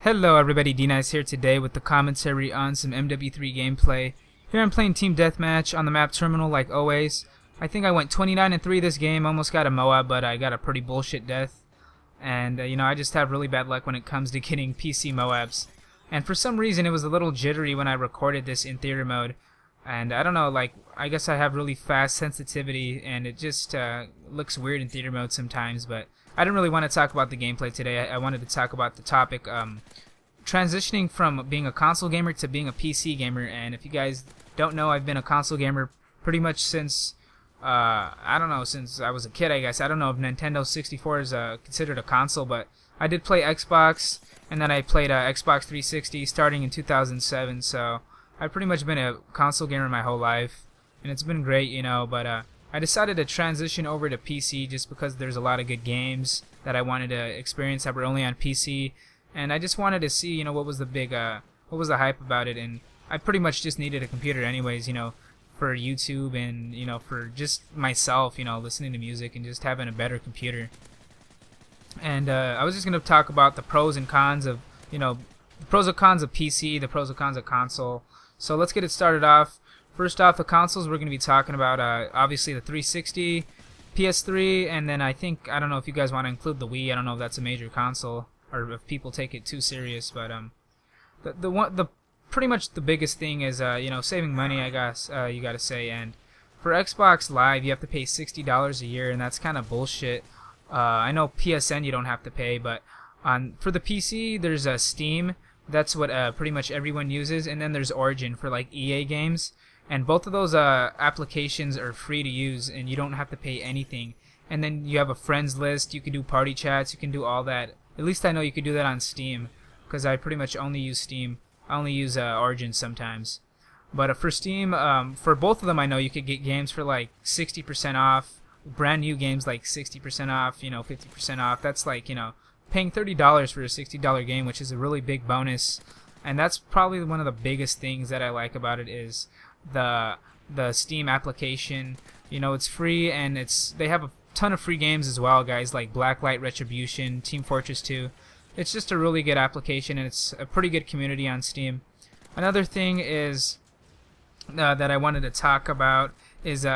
Hello everybody, D-Nice here today with the commentary on some MW3 gameplay. Here I'm playing Team Deathmatch on the map Terminal like always. I think I went 29-3 this game, almost got a MOA, but I got a pretty bullshit death. And I just have really bad luck when it comes to getting PC MOABs. And for some reason it was a little jittery when I recorded this in theater mode. And I don't know, I guess I have really fast sensitivity and it just looks weird in theater mode sometimes, but I didn't really want to talk about the gameplay today. I wanted to talk about the topic, transitioning from being a console gamer to being a PC gamer. And if you guys don't know, I've been a console gamer pretty much since, I don't know, since I was a kid, I guess. I don't know if Nintendo 64 is considered a console, but I did play Xbox, and then I played Xbox 360 starting in 2007, so I've pretty much been a console gamer my whole life, and it's been great, but I decided to transition over to PC just because there's a lot of good games that I wanted to experience that were only on PC, and I just wanted to see, what was the big, what was the hype about it, and I pretty much just needed a computer anyways, for YouTube and, for just myself, listening to music and just having a better computer. And I was just going to talk about the pros and cons of, the pros and cons of PC, the pros and cons of console. So let's get it started off. First off, the consoles we're going to be talking about, obviously the 360, PS3, and then I don't know if you guys want to include the Wii. I don't know if that's a major console or if people take it too serious, but pretty much the biggest thing is saving money, I guess you got to say. And for Xbox Live, you have to pay $60 a year, and that's kind of bullshit. I know PSN you don't have to pay, but for the PC, there's Steam. That's what pretty much everyone uses, and then there's Origin for like EA games, and both of those applications are free to use, and you don't have to pay anything. And then you have a friends list, you can do party chats, you can do all that. At least I know you can do that on Steam, because I pretty much only use Steam. I only use Origin sometimes. But for Steam, for both of them, I know you could get games for like 60% off, brand new games like 60% off, 50% off. That's like, paying $30 for a $60 game, which is a really big bonus. And that's probably one of the biggest things that I like about it is the Steam application. It's free, and they have a ton of free games as well, guys, like Blacklight Retribution, Team Fortress 2. It's just a really good application, and it's a pretty good community on Steam. Another thing is that I wanted to talk about is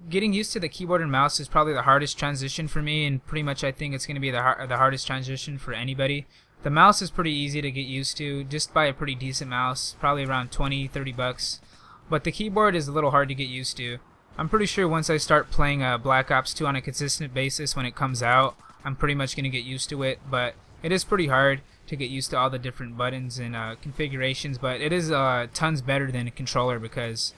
getting used to the keyboard and mouse is probably the hardest transition for me, and pretty much I think it's going to be the hardest transition for anybody. The mouse is pretty easy to get used to. Just buy a pretty decent mouse, probably around 20-30 bucks. But the keyboard is a little hard to get used to. I'm pretty sure once I start playing Black Ops 2 on a consistent basis when it comes out, I'm pretty much going to get used to it. But it is pretty hard to get used to all the different buttons and configurations. But it is tons better than a controller because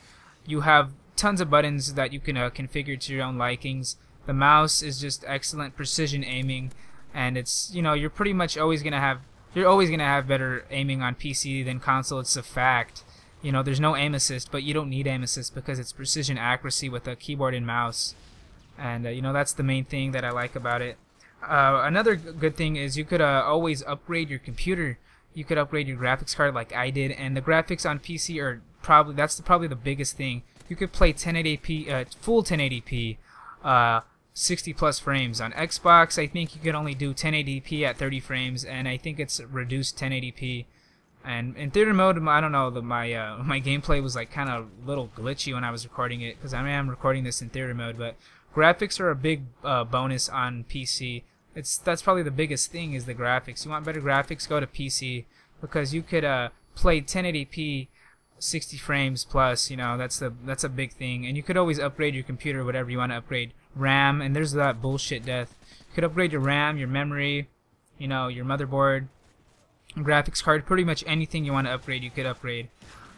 you have tons of buttons that you can configure to your own likings. The mouse is just excellent precision aiming, and it's you're pretty much always gonna have better aiming on PC than console. It's a fact. There's no aim assist, but you don't need aim assist because it's precision accuracy with a keyboard and mouse, and that's the main thing that I like about it. Another good thing is you could always upgrade your computer. You could upgrade your graphics card like I did, and the graphics on PC are probably the biggest thing. You could play 1080p, full 1080p, 60 plus frames. On Xbox, I think you could only do 1080p at 30 frames, and I think it's reduced 1080p. And in theater mode, I don't know, my gameplay was like kind of a little glitchy when I was recording it, because I am recording this in theater mode. But graphics are a big bonus on PC. That's probably the biggest thing is the graphics. You want better graphics, go to PC, because you could play 1080p. 60 frames plus, that's a big thing. And you could always upgrade your computer, whatever you want to upgrade. RAM, and there's that bullshit death. You could upgrade your RAM, your memory, your motherboard, graphics card, pretty much anything you want to upgrade, you could upgrade.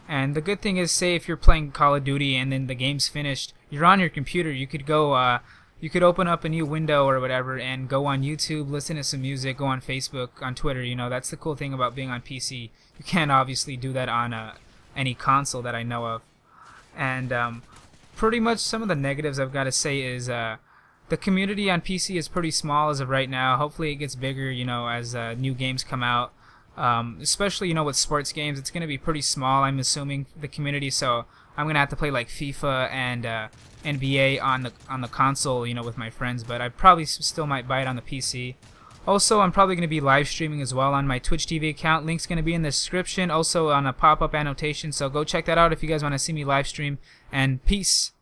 And the good thing is, say if you're playing Call of Duty and then the game's finished, you're on your computer, you could go, you could open up a new window or whatever and go on YouTube, listen to some music, go on Facebook, on Twitter, that's the cool thing about being on PC. You can't obviously do that on any console that I know of. And pretty much some of the negatives I've got to say is the community on PC is pretty small as of right now. Hopefully it gets bigger, as new games come out. Especially, with sports games, it's going to be pretty small, I'm assuming, the community. So I'm going to have to play like FIFA and NBA on the console, with my friends. But I probably still might buy it on the PC. Also, I'm probably going to be live streaming as well on my Twitch TV account. Link's going to be in the description, also on a pop-up annotation, so go check that out if you guys want to see me live stream, and peace.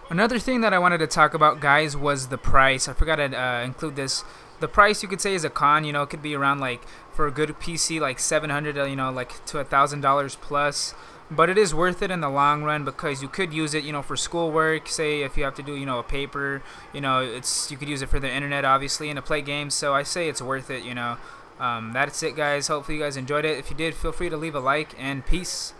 Another thing that I wanted to talk about, guys, was the price. I forgot to include this. The price, you could say, is a con. You know, it could be around, like, for a good PC, like $700, you know, like to $1,000 plus. But it is worth it in the long run because you could use it, you know, for schoolwork. Say if you have to do, you know, a paper, you know, you could use it for the internet, obviously, and to play games. So I say it's worth it, you know. That's it, guys. Hopefully you guys enjoyed it. If you did, feel free to leave a like, and peace.